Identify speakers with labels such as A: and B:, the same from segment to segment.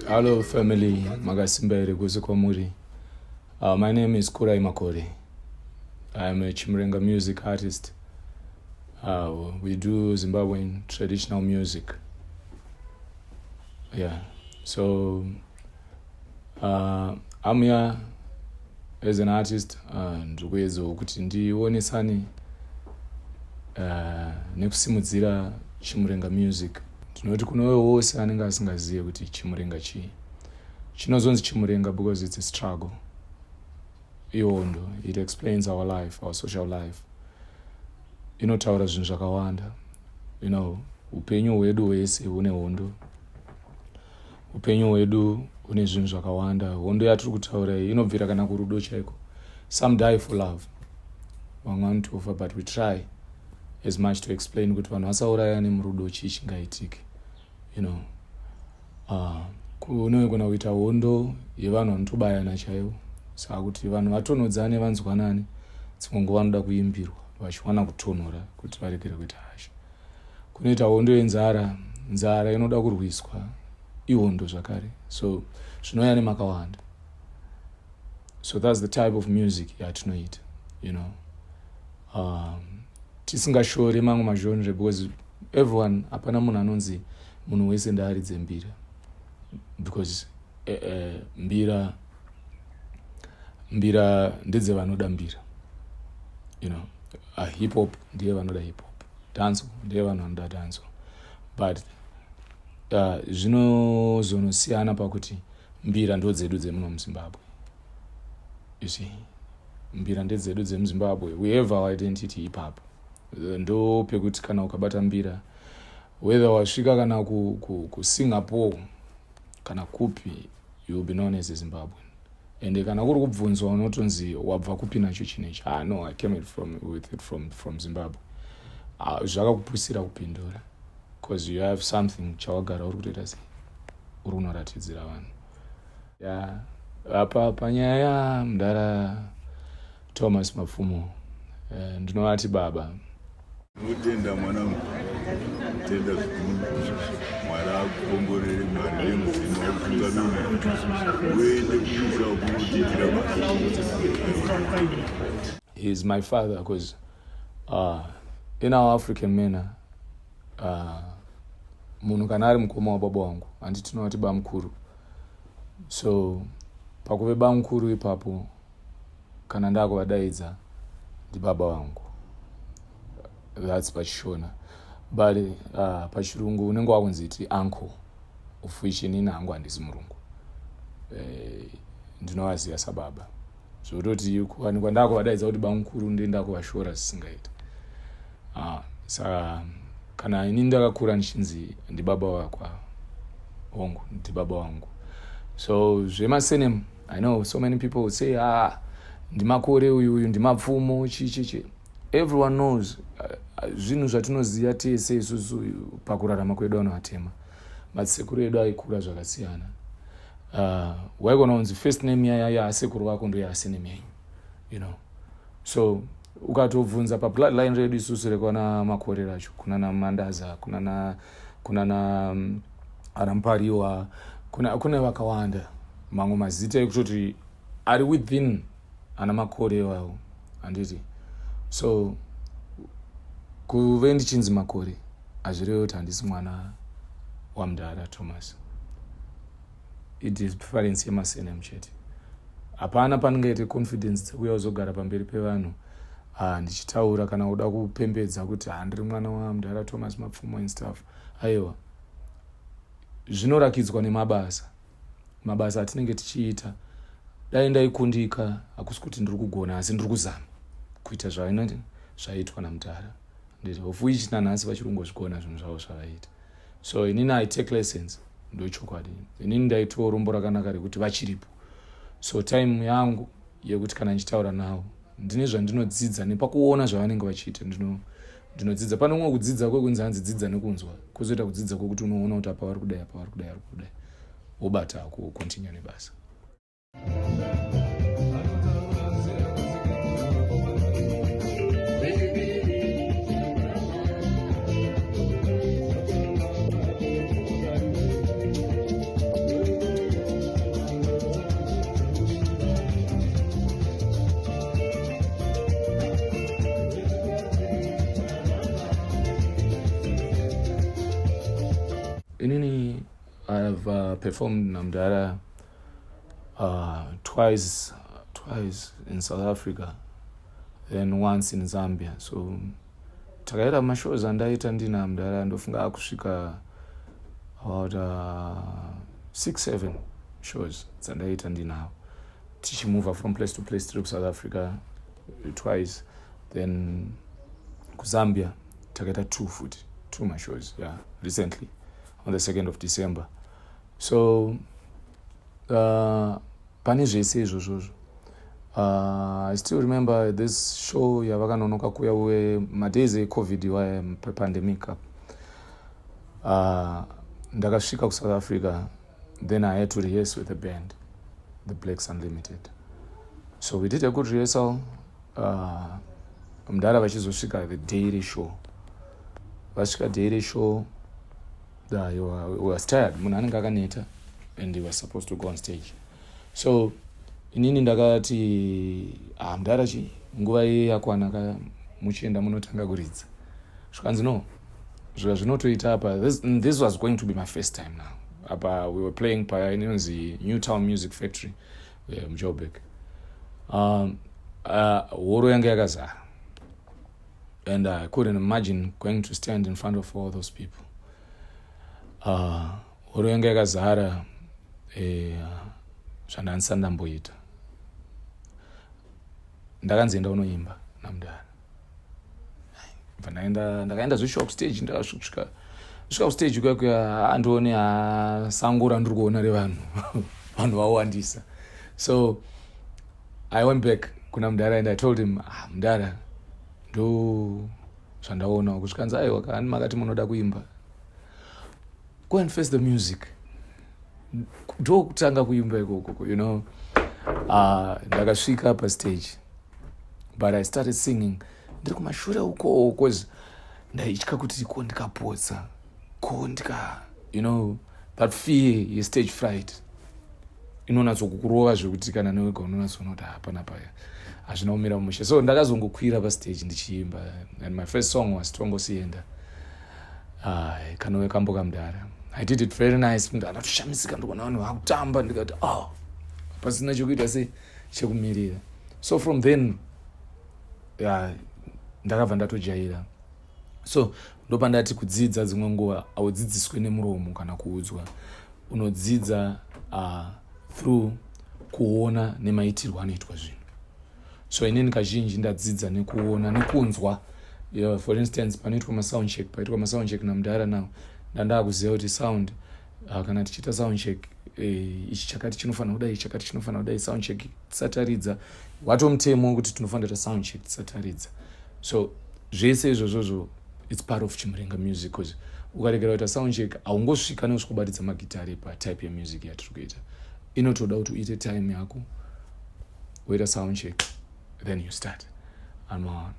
A: Hello family, Magasimbere Kuzukomuri. My name is Kurai Makore. I'm a Chimurenga music artist. We do Zimbabwean traditional music. Yeah, so I'm here as an artist and ndikwezo kuti ndionesane nekusimudzira Chimurenga music. Tinoti kunowe wose anenge asingazive kuti Chimurenga chii. Chinozonzi Chimurenga because it's a struggle. Ihondo, it explains our life, our social life. Inotaura zvinhu zvakawanda. Upenyu hwedu hwese hune hondo. Upenyu hwedu hune zvinhu zvakawanda. Hondo yatiri kutaura inobvira kana kurudo chaiko. Some die for love. Vamwe vanotofa, but we try as much to explain kuti vanhu vasaurayane murudo chii chingaitike. Kunogona kuita hondo yevanhu vanotobayana chaivo. Saka kuti vanhu vatonodzane vanzwanane, dzimwe nguva vanoda kuimbirwa vachiwana kutonhora kuti varegere kuita hasha. Kunoita hondo yenzara, nzara inoda kurwiswa ihondo zvakare. So zvinouya nemakawanda. So that's the type of music yatinoita, tisingashore mamwe mazhonre because everyone, hapana munhu anonzi munhu wese ndaaridze mbira. Because mbira ndedze vanoda mbira. Hip hop ndiye vanoda hip hop. Dance ndiye vanhu vanoda dance. But zvinozonosiyana pakuti mbira ndo dzedu dzemuno muZimbabwe. You see, mbira ndedzedu dzemuZimbabwe. We have our identity hip hop. Ndo pekuti kana ukabata mbira, whether wasvika kana ku Singapore kana kupi, you will be known as a Zimbabwean. And kana kuri kubvunzwa unotonzi wabva kupi nacho chinechi. No, I came with it from Zimbabwe. Zvakakupusira kupindura. Because you have something chawagara uri kutoita sei. Uri unoratidzira vanhu. Yeah. Apa panyaya mudara Thomas Mapfumo. Ndinovati baba.
B: Mutenda mwanangu. Tenda mwara kukomborere mwari wemuzimu wakutungamira. Wende kuuza kuutitira
A: He is my father because in our African manner, munhu kana ari mukoma wababa wangu, handi tinoti bamukuru. So pakuve bamukuru ipapo kana ndakuvadaidza ndibaba wangu. That's pachishona. But pachirungu unenge wakunziti uncle, of which inini hangu handisi murungu. Ndinovaziva sababa. Zvototi kuwanikwa ndakuvadaidza kuti bamukuru ndendakuvashora zvisingaita. Saka kana inini ndakakura ndichinzi ndibaba wakwa wangu, ndibaba wangu. So zvemasenemu, I know so many people would say, ndimakore uyu, ndimapfumo, chichichi. Everyone knows zvinhu zvatinoziva tese isusu pakurarama kwedu vanhu vatema. Madzikuru edu aikura zvakasiyana. Waigona kunzi first name yasekuru vako ndo yasename yenyu. So ukatobvunza pabloodline redu isusu rekwana Makore racho, kuna naMandaza, kuna na Arampariwa, kuna vakawanda. Mamwe mazita ekutoti ari within ana Makore wavo, handiti. So kuve ndichinzi Makore hazvirevi kuti handisi mwana wamudara Thomas. Idifference yemasenemu chete. Hapana panengaite confidence dzekuya uzogara pamberi pevanhu ndichitaura kana kuda kupembedza kuti handiri mwana wamudara Thomas Mapfumo and stuff. Aiwa, zvinorakidzwa nemabasa. Mabasa atinenge tichiita. Dai ndaikundika, hakusi kuti ndiri kugona, asi ndiri kuzama kuita zvaitwa namudara. Of which nanhasi vachirongozvigona zvinhu zvavo zvavaita. So inini I take lessons. Ndo chokwadi. Inini ndaitowo rombo rakanaka rekuti vachiripo. So time yangu yekuti kana ndichitaura navo, ndine zvandinodzidza nepakuona zvavanenge vachiita. Ndinodzidza. Pane umwe kudzidza kwekunzi hanzi dzidza nekunzwa. Kwozoita kudzidza kwekuti unoona kuti apa vari kudai. Wobata kucontinue nebasa. inini I have performed namdara twice in South Africa, then once in Zambia. So takaita mashows andaita ndina mdara ndofunga kusvika about 6-7 shows dzandaita ndinawo, tichimove from place to place. Tiri South Africa twice, then Zambia takaita 2 my shows, yeah, recently on the 2nd of December. So pane zvese izvozvozvo, I still remember this show yavakanonoka kuya madays eCovid waya pandemic up. Ndakasvika ku South Africa, then I had to rehearse with the band, the Blacks Unlimited. So we did a good rehearsal. Mdara vachizosvika the daily show. Vasvika daily show, he was tired, munhu anenge akaneta, and he was supposed to go on stage. So inini ndakati mdara nguva yakwana muchienda munotanga kuridza. Zvikanzi no, zvinotoita apa, this was going to be my first time now. Apa we were playing inonzi Newtown Music Factory muJoburg. Horo yanga yakazara, and I couldn't imagine going to stand in front of all those people. Horo yanga yakazara, zvandandisati ndamboita. Ndakanzi enda unoimba namdara. Ndakaenda zvisvika kustage, ndakasvika kustage kuya andione sangura ndiri kuona revanhu vanhu vawandisa. So I went back kuna mdara and I told him, mdara ndo zvandaona kusvikanzi aiwa kani makati munoda kuimba, go and face the music, ndo kutanga kuimba ikoko, you know. Ndakasvika pastage, but I started singing. Ndiri kumashure uko cause ndaitya kuti ko ndikapotsa, ko ndika, you know, that fear ye-stage fright inonatsokukurova zvekuti kana newega unonatsoona kuti hapana paya hazvina kumira mumushe. So ndakazongokwira pastage ndichiimba, and my first song was Tongosienda, kanove kambo kamdara. I did it very nice. Ndakatoshamisika ndikuona vanhu vakutamba, ndikati pasina chekuita chekumirira. So from then ndakabva ndatojaira. So ndopandati kudzidza dzimwe nguva audzidziswi nemuromo kana kuudzwa, unodzidza through kuona nemaitirwo anoitwa zvinhu. So inini kazhinji ndadzidza nekuona nekunzwa. For instance, panoitwa masoundcheck namdara now, ndandakuziva kuti sound, kana tichiita soundcheck, ichi chakati chinofanira kudai, chakati chinofanira kudai, soundcheck tisataridza watomutemo kuti tinofanira soundcheck tisataridza. So zvese izvozvozvo it's part of Chimurenga music, because ukaregera kuita soundcheck haungosvika neusikubatidza magitari patype yemusic yatiri kuita. Inotoda kuti uite time yako, woita soundcheck, then you start and on.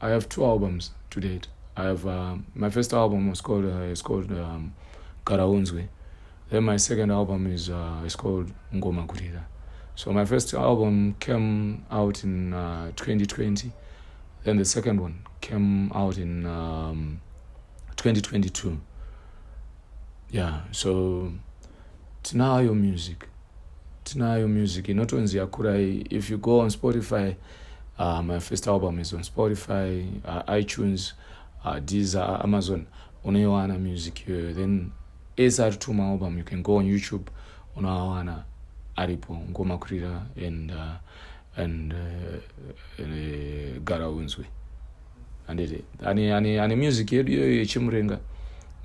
A: I have 2 albums to date. I have my first album was called Karaunzwe. Then my second album is called Ngoma Kurira. So my first album came out in 2020. Then the second one came out in 2022. Yeah, so tinayo music. Inotonzi Kurai. If you go on Spotify, my first album is on Spotify, iTunes, Deezer, Amazon, unayowana music here. Then SR2 my album, you can go on YouTube, unayowana aripo Ngoma Kurira and Garaunzwe. And music yedu Chimurenga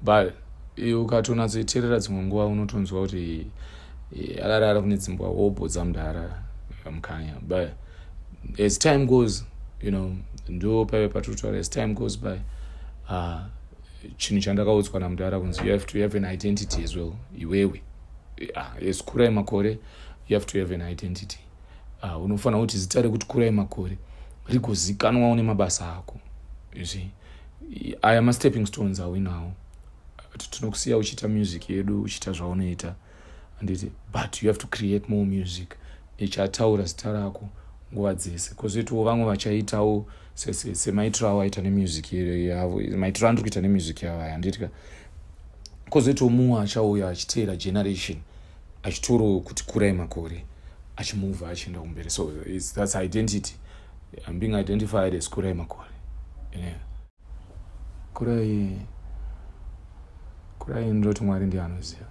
A: but ukatonatsoiteerera dzimwe nguva unotonzwa kuti akarara kune dzimbwa opo dzamudhara mukanya. But as time goes, ndo paive patutaura as time goes by, chinhu chandakaudzwa namudhara kunzi you have to have an identity as well. Iwewe as Kurai Makore, you have to have an identity. Unofanira kuti zita rekuti Kurai Makore rigozikanwawo nemabasa ako. You see, aya ma-stepping stones awinawo. Tinokusiya uchiita music yedu, uchiita zvaunoita, anditi, but you have to create more music ichataura zita rako nguva dzese. Kozitowo vamwe vachaitawo semaitiro avo aita nemusic yavo, maitiro andiri kuita nemusic yavo aya, handiti ka. Kozitowo mumwe achauya achiteera generation achitoro kuti Kurai Makore achimuvha achienda kumberi. So that's identity. I'm being identified as Kurai Makore. Yeah. Kurai ndoti Mwari ndiye anoziva.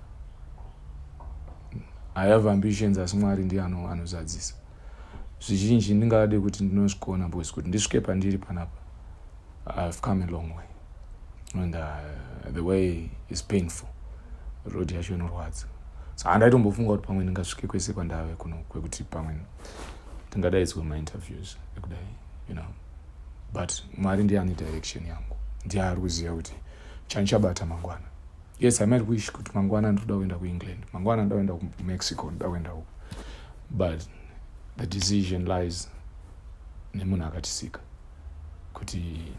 A: I have ambitions asi Mwari ndiye anozadzisa. Zvizhinji ndingade kuti ndinosvikona because kuti ndisvike pandiri panapa, I've come a long way, and the way is painful. Road yacho inorwadza. So handaitombofunga kuti pamwe ndingasvike kwese kwandave kuno kwekuti pamwe ndingadaidzwe ma-interviews ekudai, but Mwari ndiye ane direction yangu, ndiye ari kuziva kuti chanichabata mangwana. Yes, I might wish kuti mangwana ndoda kuenda kuEngland, mangwana ndoda kuenda kuMexico, ndoda kuenda uko, but the decision lies nemunhu akatisika kuti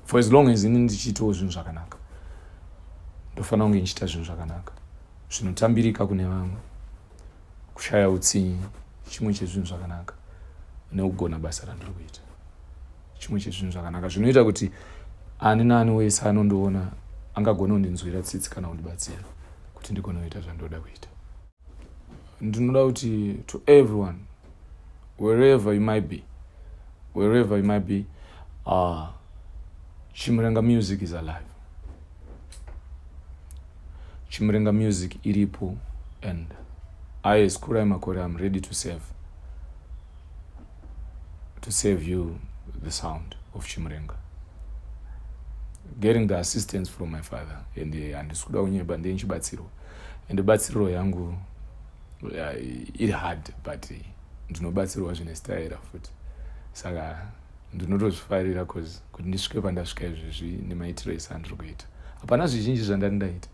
A: for as long as ini ndichiitawo zvinhu zvakanaka, ndofanira kunge ndichiita zvinhu zvakanaka zvinotambirika kune vamwe, kushaya utsinye chimwe chezvinhu zvakanaka, nekugona basa randiri kuita chimwe chezvinhu zvakanaka zvinoita kuti ani naani wese anondoona angagona kundinzwira tsitsi kana kundibatsira kuti ndigone kuita zvandoda kuita. Ndinoda kuti to everyone, wherever you might be, Chimurenga music is alive. Chimurenga music iripo, and I as Kurai Makore am ready to save you the sound of Chimurenga, getting the assistance from my father, and ndisikuda kunyeba ndenchibatsiro, and batsiro yangu iri hard, but ndinobatsirwa zvine style futi. Saka ndinotozvifarira cause kuti ndisvike pandasvika izvezvi nemaitiro ese andiri kuita. Hapana zvizhinji zvandari ndaita,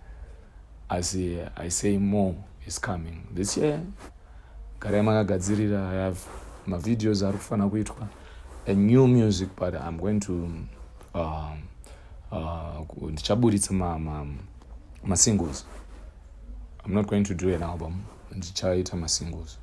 A: asi I say more is coming this year. Garai makagadzirira, I have mavideos ari kufanira kuitwa, a new music, but I'm going to ndichaburitsa ma-singles. I'm not going to do an album, ndichaita ma-singles.